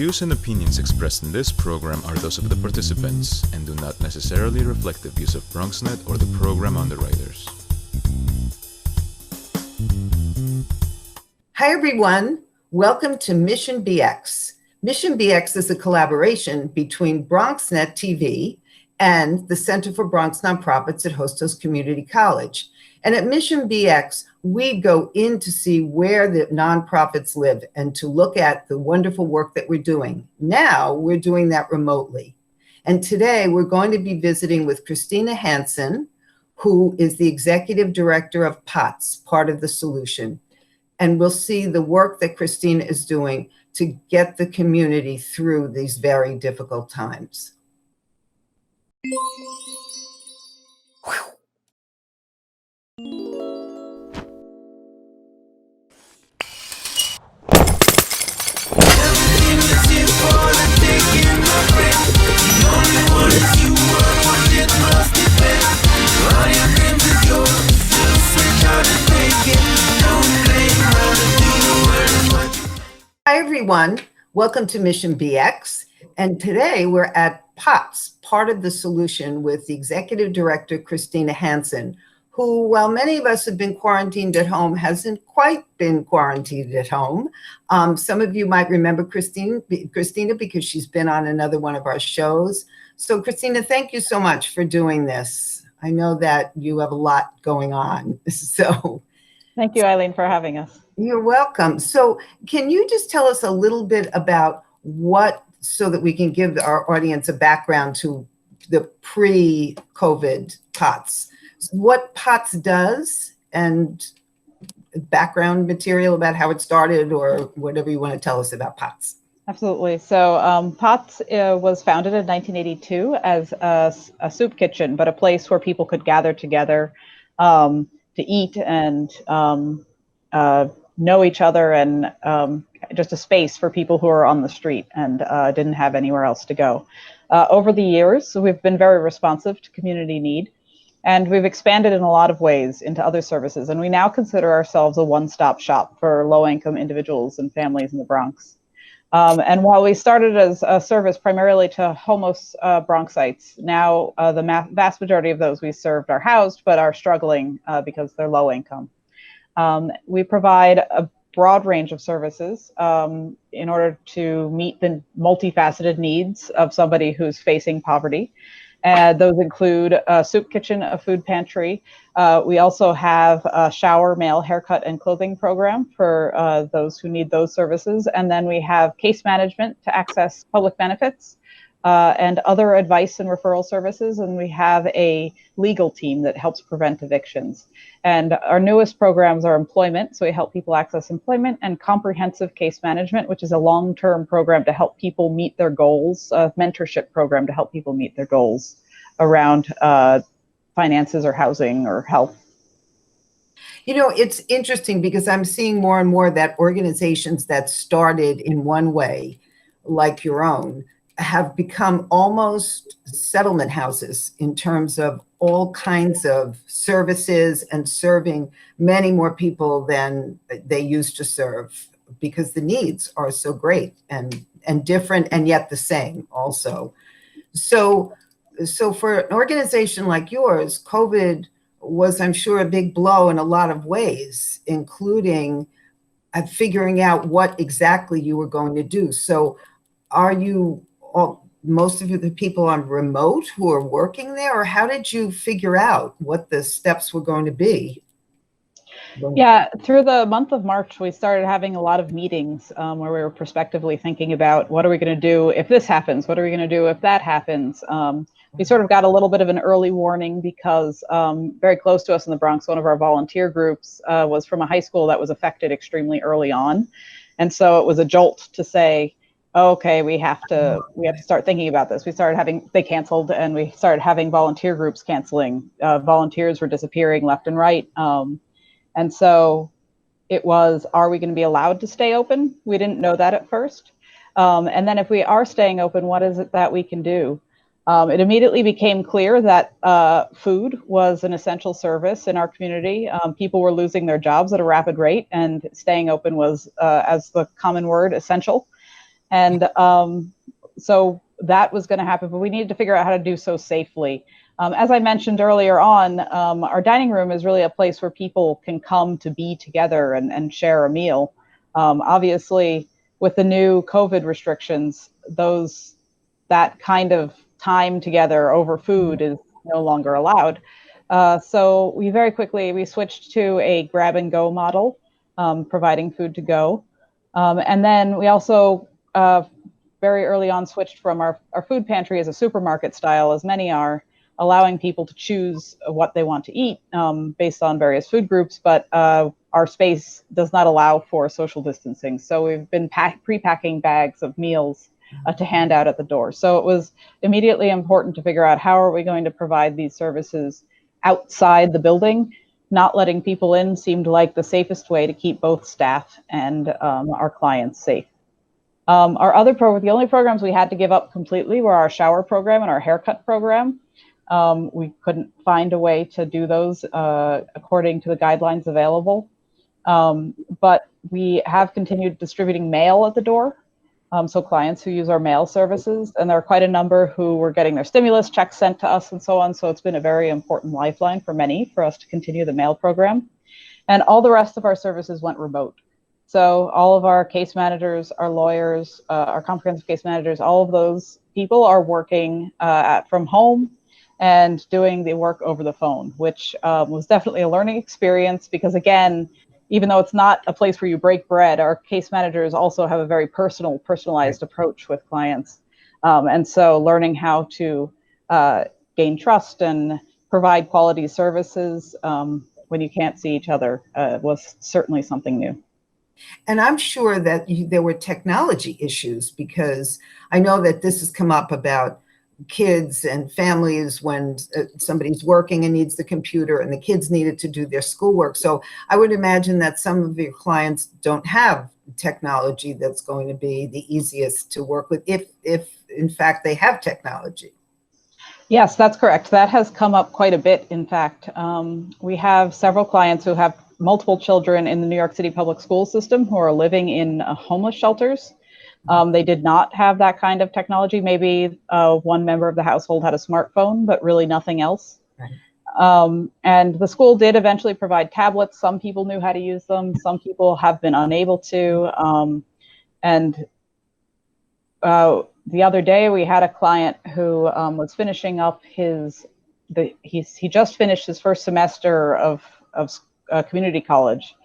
views and opinions expressed in this program are those of the participants and do not necessarily reflect the views of BronxNet or the program underwriters. Hi, everyone. Welcome to Mission BX. Mission BX is a collaboration between BronxNet TV and the Center for Bronx Nonprofits at Hostos Community College. And at Mission BX, we go in to see where the nonprofits live and to look at the wonderful work that we're doing. Now we're doing that remotely. And today we're going to be visiting with Christina Hanson, who is the executive director of POTS, part of the solution. And we'll see the work that Christina is doing to get the community through these very difficult times. Hi, everyone. Welcome to Mission BX. And today we're at POTS, part of the solution, with the executive director, Christina Hanson, who, while many of us have been quarantined at home, hasn't quite been quarantined at home. Some of you might remember Christina because she's been on another one of our shows. So Christina, thank you so much for doing this. I know that you have a lot going on. So thank you, Eileen, for having us. You're welcome. So can you just tell us a little bit about so that we can give our audience a background to the pre-COVID POTS, what POTS does and background material about how it started or whatever you want to tell us about POTS. Absolutely. So POTS was founded in 1982 as a soup kitchen, but a place where people could gather together to eat and know each other, and just a space for people who are on the street and didn't have anywhere else to go. Over the years, we've been very responsive to community need, and we've expanded in a lot of ways into other services. And we now consider ourselves a one-stop shop for low-income individuals and families in the Bronx. And while we started as a service primarily to homeless Bronxites, now the vast majority of those we served are housed, but are struggling because they're low income. We provide a broad range of services in order to meet the multifaceted needs of somebody who's facing poverty. Those include a soup kitchen, a food pantry. We also have a shower, mail, haircut, and clothing program for those who need those services. And then we have case management to access public benefits and other advice and referral services. And we have a legal team that helps prevent evictions. And our newest programs are employment, so we help people access employment, and comprehensive case management, which is a long-term program to help people meet their goals, a mentorship program to help people meet their goals around finances or housing or health. You know, it's interesting because I'm seeing more and more that organizations that started in one way, like your own, have become almost settlement houses in terms of all kinds of services and serving many more people than they used to serve, because the needs are so great and different and yet the same also. So for an organization like yours, COVID was, I'm sure, a big blow in a lot of ways, including figuring out what exactly you were going to do. So are you most of the people on remote who are working there, or how did you figure out what the steps were going to be? Yeah, through the month of March, we started having a lot of meetings where we were prospectively thinking about what are we going to do if this happens? What are we going to do if that happens? We sort of got a little bit of an early warning because very close to us in the Bronx, one of our volunteer groups was from a high school that was affected extremely early on. And so it was a jolt to say, okay, we have to start thinking about this. They canceled, and we started having volunteer groups canceling. Volunteers were disappearing left and right. And so it was, are we going to be allowed to stay open? We didn't know that at first. And then if we are staying open, what is it that we can do? It immediately became clear that food was an essential service in our community. People were losing their jobs at a rapid rate, and staying open was, as the common word, essential. And so that was going to happen, but we needed to figure out how to do so safely. As I mentioned earlier on, our dining room is really a place where people can come to be together and share a meal. Obviously, with the new COVID restrictions, that kind of time together over food is no longer allowed. So we very quickly switched to a grab and go model, providing food to go. And then we also very early on switched from our food pantry as a supermarket style, as many are, allowing people to choose what they want to eat based on various food groups, but our space does not allow for social distancing. So we've been pre-packing bags of meals to hand out at the door. So it was immediately important to figure out how are we going to provide these services outside the building. Not letting people in seemed like the safest way to keep both staff and our clients safe. The only programs we had to give up completely were our shower program and our haircut program. We couldn't find a way to do those according to the guidelines available. But we have continued distributing mail at the door. So clients who use our mail services, and there are quite a number who were getting their stimulus checks sent to us and so on. So it's been a very important lifeline for many for us to continue the mail program. And all the rest of our services went remote. So all of our case managers, our lawyers, our comprehensive case managers, all of those people are working from home and doing the work over the phone, which was definitely a learning experience because, again, even though it's not a place where you break bread, our case managers also have a very personalized approach with clients. And so learning how to gain trust and provide quality services when you can't see each other was certainly something new. And I'm sure that there were technology issues because I know that this has come up about kids and families when somebody's working and needs the computer and the kids needed to do their schoolwork. So I would imagine that some of your clients don't have technology that's going to be the easiest to work with if in fact they have technology. Yes, that's correct. That has come up quite a bit. In fact, we have several clients who have multiple children in the New York City public school system who are living in homeless shelters. They did not have that kind of technology. Maybe one member of the household had a smartphone, but really nothing else. Right. And the school did eventually provide tablets. Some people knew how to use them. Some people have been unable to. The other day we had a client who was finishing up he just finished his first semester of community college,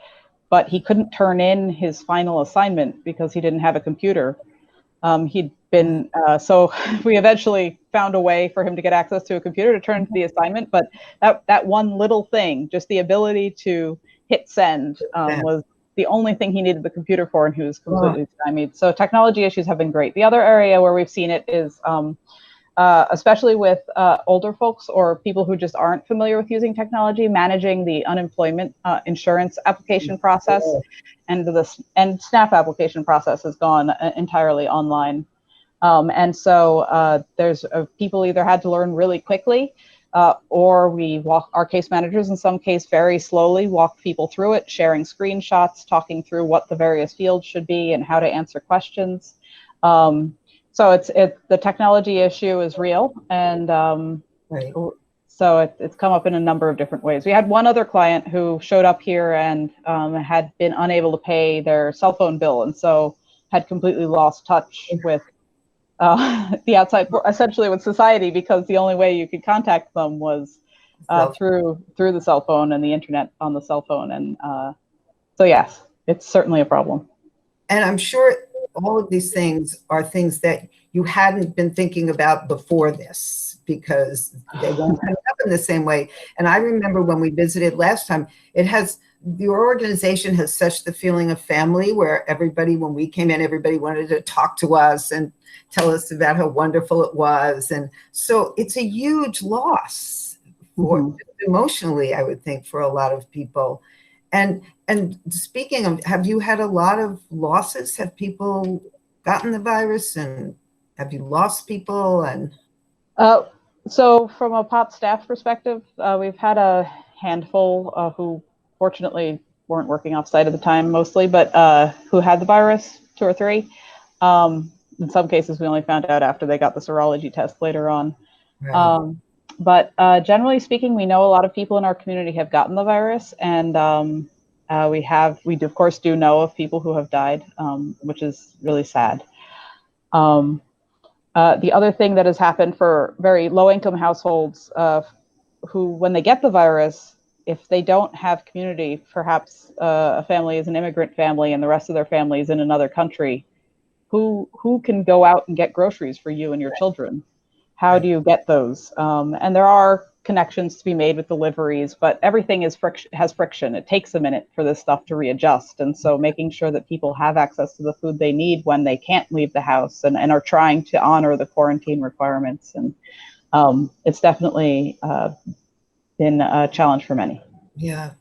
but he couldn't turn in his final assignment because he didn't have a computer. So we eventually found a way for him to get access to a computer to turn into the assignment, but that one little thing, just the ability to hit send, was the only thing he needed the computer for, and he was completely stymied. So technology issues have been great. The other area where we've seen it is especially with older folks or people who just aren't familiar with using technology, managing the unemployment insurance application process and SNAP application process has gone entirely online. And so there's people either had to learn really quickly or our case managers in some case very slowly walked people through it, sharing screenshots, talking through what the various fields should be and how to answer questions. So the technology issue is real, and so it's come up in a number of different ways. We had one other client who showed up here and had been unable to pay their cell phone bill, and so had completely lost touch with the outside, essentially with society, because the only way you could contact them was through the cell phone and the internet on the cell phone, and so yes, it's certainly a problem. And I'm sure all of these things are things that you hadn't been thinking about before this because they won't come up in the same way. And I remember when we visited last time, your organization has such the feeling of family where everybody, when we came in, everybody wanted to talk to us and tell us about how wonderful it was. And so it's a huge loss emotionally, I would think, for a lot of people. And speaking of, have you had a lot of losses? Have people gotten the virus, and have you lost people? And so from a POP staff perspective, we've had a handful who fortunately weren't working off site at the time mostly, but who had the virus, 2 or 3. in some cases, we only found out after they got the serology test later on. Right. But generally speaking, we know a lot of people in our community have gotten the virus, and we of course do know of people who have died, which is really sad. The other thing that has happened for very low-income households who, when they get the virus, if they don't have community, perhaps a family is an immigrant family and the rest of their family is in another country, who can go out and get groceries for you and your children? How do you get those? And there are connections to be made with deliveries, but everything has friction. It takes a minute for this stuff to readjust. And so making sure that people have access to the food they need when they can't leave the house and are trying to honor the quarantine requirements. And it's definitely been a challenge for many. Yeah.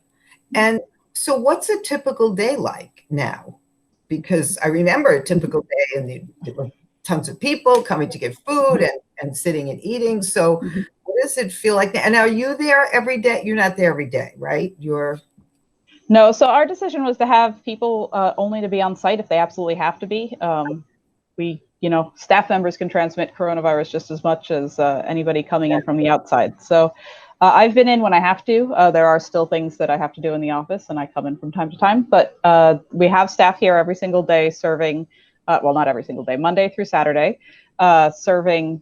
And so what's a typical day like now? Because I remember a typical day and there were tons of people coming to get food and sitting and eating. So what does it feel like? And are you there every day? You're not there every day, right? No, so our decision was to have people only to be on site if they absolutely have to be. Staff members can transmit coronavirus just as much as anybody coming in from the outside. So I've been in when I have to. There are still things that I have to do in the office, and I come in from time to time. But we have staff here every single day serving, well, not every single day, Monday through Saturday, serving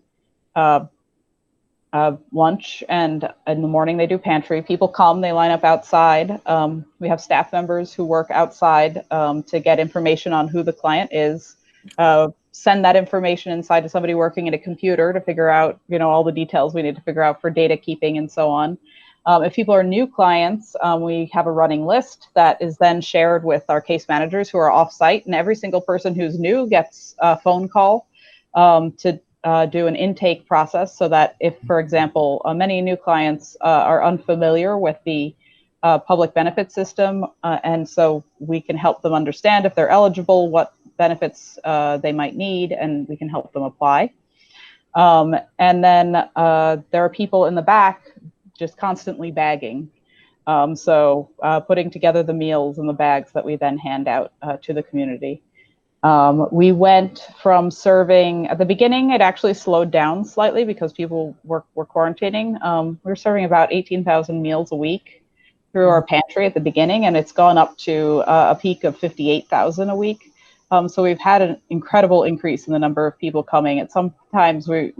lunch, and in the morning they do pantry. People come, they line up outside. We have staff members who work outside to get information on who the client is, send that information inside to somebody working at a computer to figure out, all the details we need to figure out for data keeping and so on. If people are new clients, we have a running list that is then shared with our case managers who are off-site, and every single person who's new gets a phone call to do an intake process, so that if, for example, many new clients are unfamiliar with the public benefit system, and so we can help them understand if they're eligible, what benefits they might need, and we can help them apply. And then there are people in the back just constantly bagging. So putting together the meals and the bags that we then hand out to the community. We went from serving, at the beginning, it actually slowed down slightly because people were quarantining. We were serving about 18,000 meals a week through our pantry at the beginning, and it's gone up to a peak of 58,000 a week. So we've had an incredible increase in the number of people coming. At some times we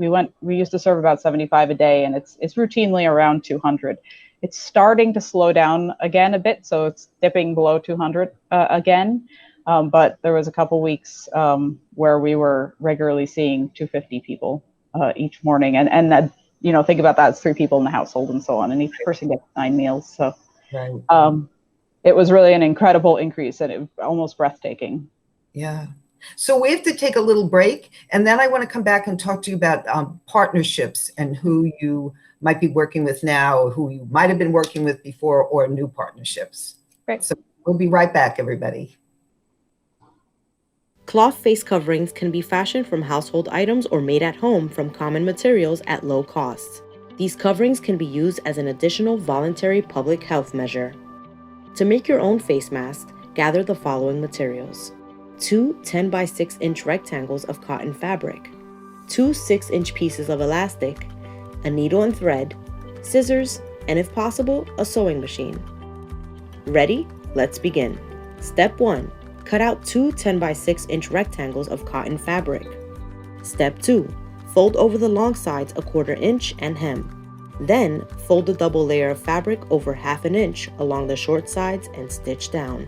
used to serve about 75 a day, and it's routinely around 200. It's starting to slow down again a bit, so it's dipping below 200 again. But there was a couple weeks where we were regularly seeing 250 people each morning, and that, think about that, it's 3 people in the household and so on, and each person gets 9 meals. So it was really an incredible increase, and it was almost breathtaking. Yeah. So we have to take a little break, and then I want to come back and talk to you about partnerships and who you might be working with now, or who you might have been working with before, or new partnerships. Great. So we'll be right back, everybody. Cloth face coverings can be fashioned from household items or made at home from common materials at low cost. These coverings can be used as an additional voluntary public health measure. To make your own face mask, gather the following materials: 2 10 by 6 inch rectangles of cotton fabric, 2 6-inch pieces of elastic, a needle and thread, scissors, and if possible, a sewing machine. Ready? Let's begin. Step 1. Cut out 2 10 by 6 inch rectangles of cotton fabric. Step 2. Fold over the long sides a 1/4 inch and hem. Then, fold the double layer of fabric over 1/2 inch along the short sides and stitch down.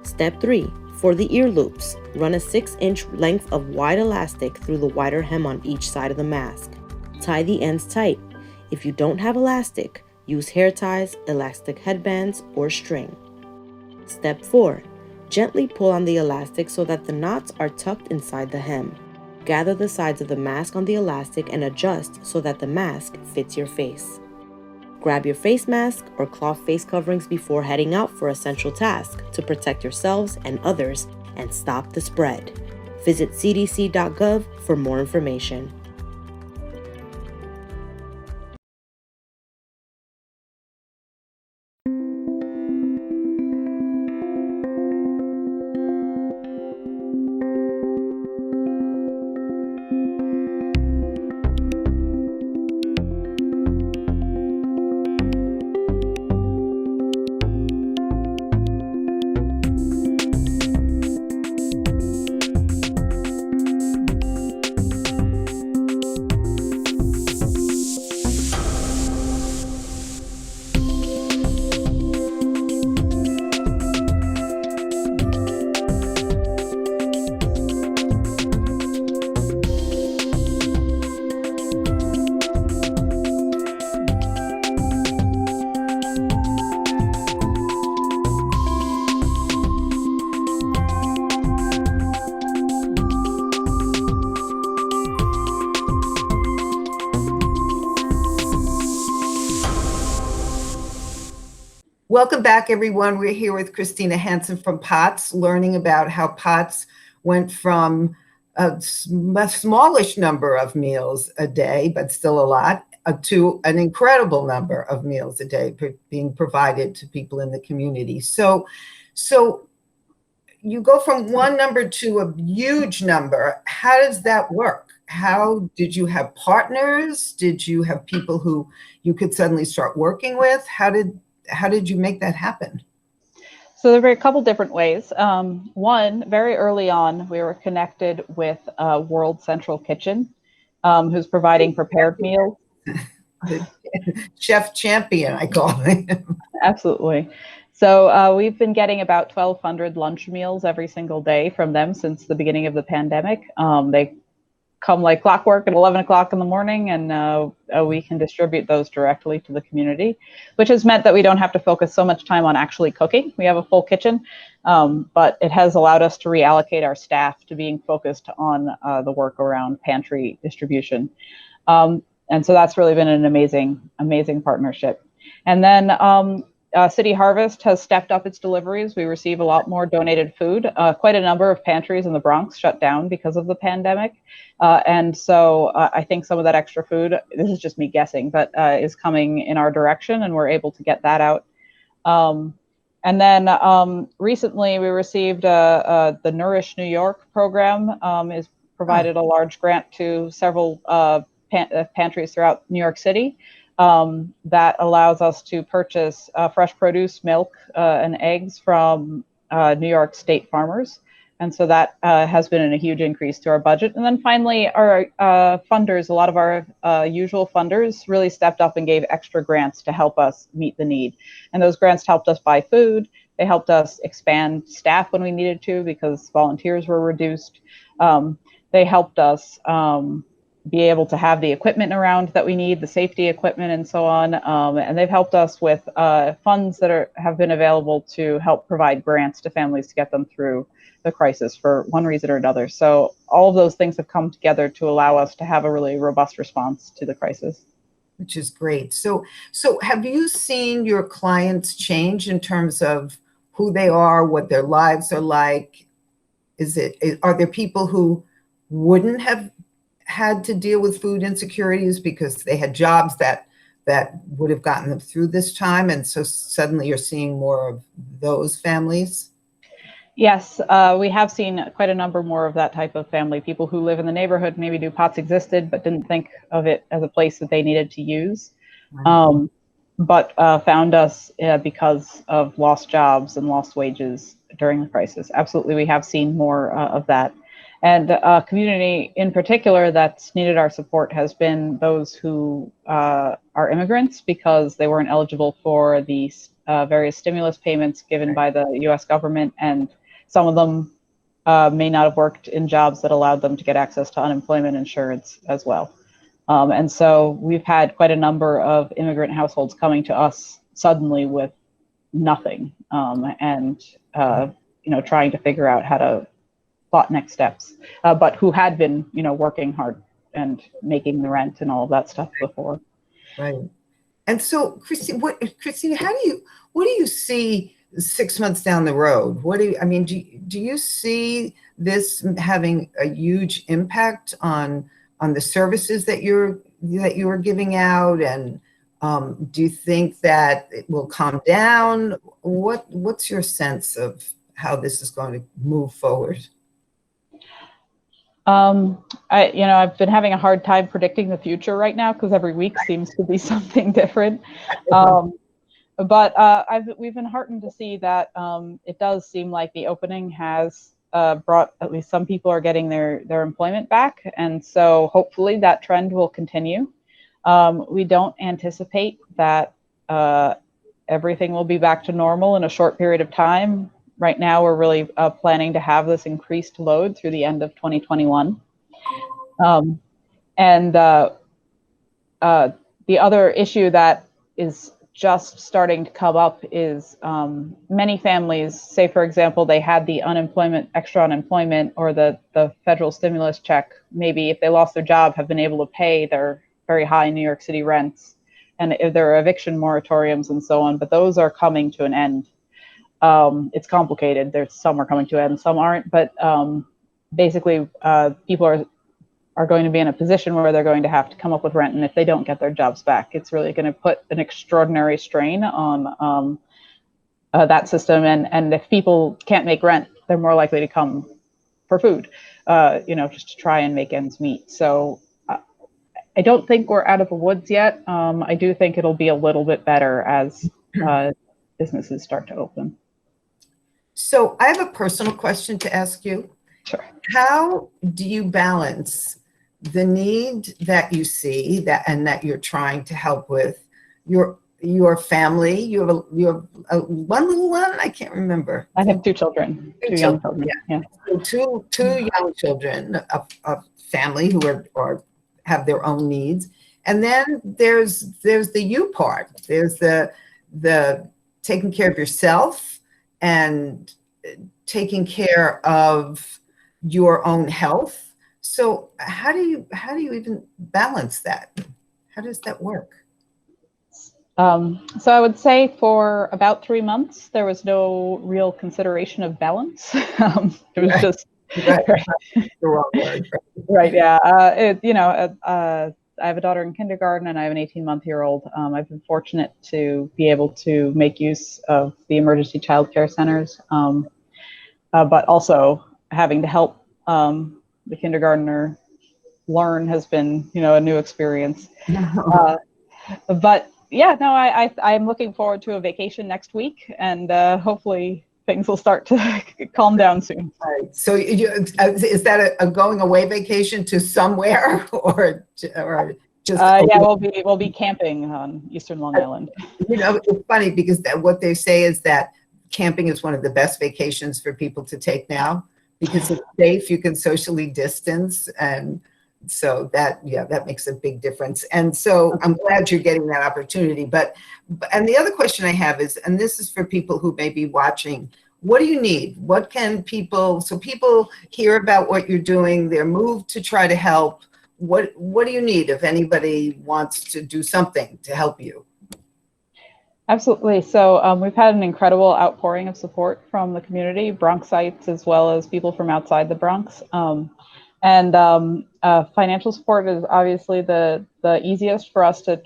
Step 3. For the ear loops, run a 6-inch length of wide elastic through the wider hem on each side of the mask. Tie the ends tight. If you don't have elastic, use hair ties, elastic headbands, or string. Step 4. Gently pull on the elastic so that the knots are tucked inside the hem. Gather the sides of the mask on the elastic and adjust so that the mask fits your face. Grab your face mask or cloth face coverings before heading out for essential tasks to protect yourselves and others and stop the spread. Visit cdc.gov for more information. Welcome back, everyone. We're here with Christina Hanson from POTS, learning about how POTS went from a smallish number of meals a day, but still a lot, to an incredible number of meals a day being provided to people in the community. So you go from one number to a huge number. How does that work? How did you have partners? Did you have people who you could suddenly start working with? How did you make that happen? So there were a couple different ways. One, very early on, we were connected with World Central Kitchen, who's providing prepared meals. Chef champion, I call him. Absolutely. So we've been getting about 1,200 lunch meals every single day from them since the beginning of the pandemic. They come like clockwork at 11 o'clock in the morning, and we can distribute those directly to the community, which has meant that we don't have to focus so much time on actually cooking. We have a full kitchen, but it has allowed us to reallocate our staff to being focused on the work around pantry distribution. And so that's really been an amazing partnership. And then City Harvest has stepped up its deliveries. We receive a lot more donated food. Quite a number of pantries in the Bronx shut down because of the pandemic. And so I think some of that extra food, this is just me guessing, but is coming in our direction, and we're able to get that out. And then recently we received the Nourish New York program is provided a large grant to several pantries throughout New York City. That allows us to purchase fresh produce, milk, and eggs from New York state farmers. And so that has been a huge increase to our budget. And then finally, our funders, a lot of our usual funders really stepped up and gave extra grants to help us meet the need. And those grants helped us buy food. They helped us expand staff when we needed to because volunteers were reduced. They helped us be able to have the equipment around that we need, the safety equipment and so on. And they've helped us with funds that have been available to help provide grants to families to get them through the crisis for one reason or another. So all of those things have come together to allow us to have a really robust response to the crisis. Which is great. So have you seen your clients change in terms of who they are, what their lives are like? Are there people who wouldn't have had to deal with food insecurities because they had jobs that would have gotten them through this time, and so suddenly you're seeing more of those families? Yes, we have seen quite a number more of that type of family, people who live in the neighborhood, maybe knew POTS existed, but didn't think of it as a place that they needed to use, but found us because of lost jobs and lost wages during the crisis. Absolutely, we have seen more of that. And a community in particular that's needed our support has been those who are immigrants because they weren't eligible for the various stimulus payments given by the US government, and some of them may not have worked in jobs that allowed them to get access to unemployment insurance as well. And so we've had quite a number of immigrant households coming to us suddenly with nothing, and trying to figure out how to plot next steps, but who had been, working hard and making the rent and all of that stuff before. Right. And so, Christina, what do you see 6 months down the road? Do you see this having a huge impact on the services that you're giving out? And do you think that it will calm down? What's your sense of how this is going to move forward? I've been having a hard time predicting the future right now because every week seems to be something different. But we've been heartened to see that it does seem like the opening has brought at least some people are getting their employment back. And so hopefully that trend will continue. We don't anticipate that everything will be back to normal in a short period of time. Right now, we're really planning to have this increased load through the end of 2021. And the other issue that is just starting to come up is many families, say, for example, they had the extra unemployment or the federal stimulus check. Maybe if they lost their job, have been able to pay their very high New York City rents and there are eviction moratoriums and so on, but those are coming to an end. It's complicated. Some are coming to an end, some aren't, but basically people are going to be in a position where they're going to have to come up with rent, and if they don't get their jobs back, it's really going to put an extraordinary strain on that system. And if people can't make rent, they're more likely to come for food, just to try and make ends meet. So I don't think we're out of the woods yet. I do think it'll be a little bit better as businesses start to open. So I have a personal question to ask you. Sure. How do you balance the need that you see that you're trying to help with your family? You have one little one. I can't remember. I have two children, two young children. Yeah. So two young children, a family who are have their own needs, and then there's the you part. There's the taking care of yourself and taking care of your own health. So how do you even balance that? How does that work? So I would say for about 3 months, there was no real consideration of balance. It was just right. The wrong word. Right. Yeah. I have a daughter in kindergarten and I have an 18-month-old. I've been fortunate to be able to make use of the emergency childcare centers, but also having to help the kindergartner learn has been, a new experience. But yeah, no, I'm looking forward to a vacation next week, and hopefully things will start to calm down soon. Right. So is that a going away vacation to somewhere or just? Yeah, we'll be camping on Eastern Long Island. It's funny because what they say is that camping is one of the best vacations for people to take now because it's safe. You can socially distance, and so that makes a big difference. And so I'm glad you're getting that opportunity. And the other question I have is, and this is for people who may be watching, what do you need? What can people hear about what you're doing, they're moved to try to help. What do you need if anybody wants to do something to help you? Absolutely. So we've had an incredible outpouring of support from the community, Bronxites, as well as people from outside the Bronx. And financial support is obviously the easiest for us to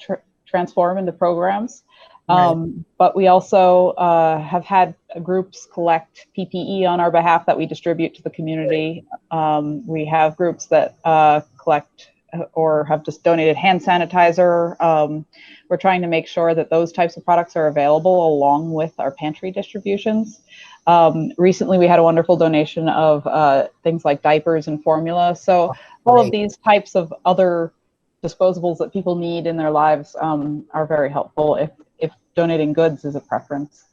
transform into programs. Right. But we also have had groups collect PPE on our behalf that we distribute to the community. We have groups that collect or have just donated hand sanitizer. We're trying to make sure that those types of products are available along with our pantry distributions. Recently, we had a wonderful donation of things like diapers and formula. So all of these types of other disposables that people need in their lives are very helpful if donating goods is a preference.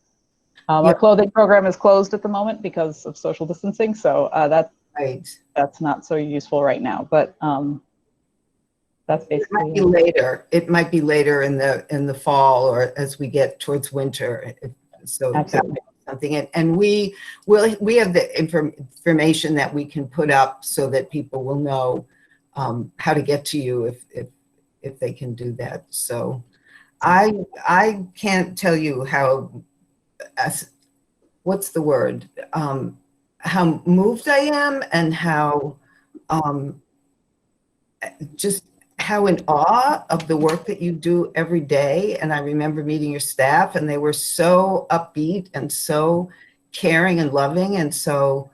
Our clothing program is closed at the moment because of social distancing. So that's not so useful right now. But that's basically it might be later in the fall or as we get towards winter. So absolutely. Something, and we have the information that we can put up so that people will know how to get to you if they can do that. So I can't tell you how what's the word how moved I am and how just how in awe of the work that you do every day. And I remember meeting your staff and they were so upbeat and so caring and loving. And so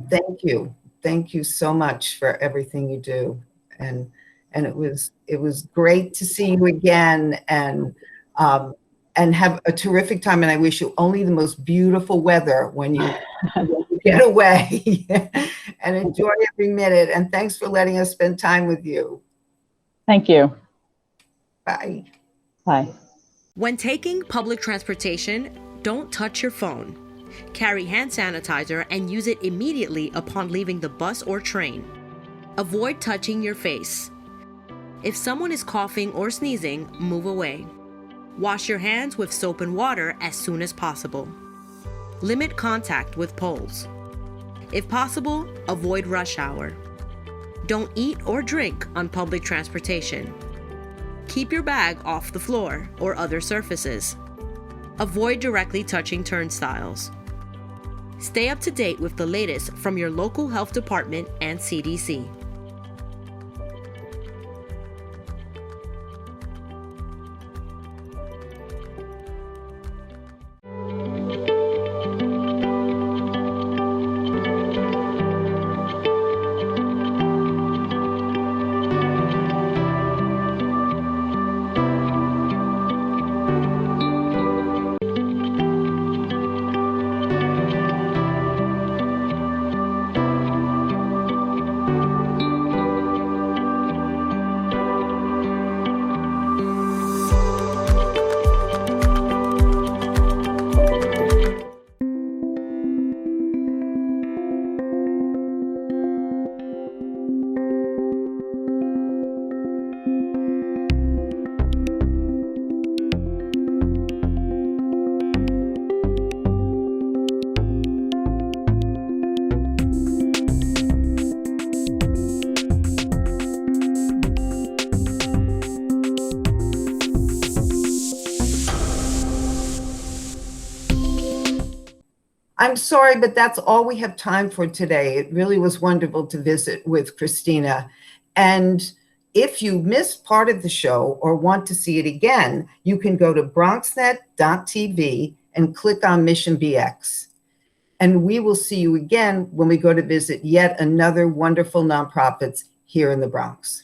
thank you so much for everything you do. And it was great to see you again and have a terrific time. And I wish you only the most beautiful weather when you get away and enjoy every minute. And thanks for letting us spend time with you. Thank you. Bye. Bye. When taking public transportation, don't touch your phone. Carry hand sanitizer and use it immediately upon leaving the bus or train. Avoid touching your face. If someone is coughing or sneezing, move away. Wash your hands with soap and water as soon as possible. Limit contact with poles. If possible, avoid rush hour. Don't eat or drink on public transportation. Keep your bag off the floor or other surfaces. Avoid directly touching turnstiles. Stay up to date with the latest from your local health department and CDC. I'm sorry, but that's all we have time for today. It really was wonderful to visit with Christina. And if you missed part of the show or want to see it again, you can go to bronxnet.tv and click on Mission BX. And we will see you again when we go to visit yet another wonderful nonprofits here in the Bronx.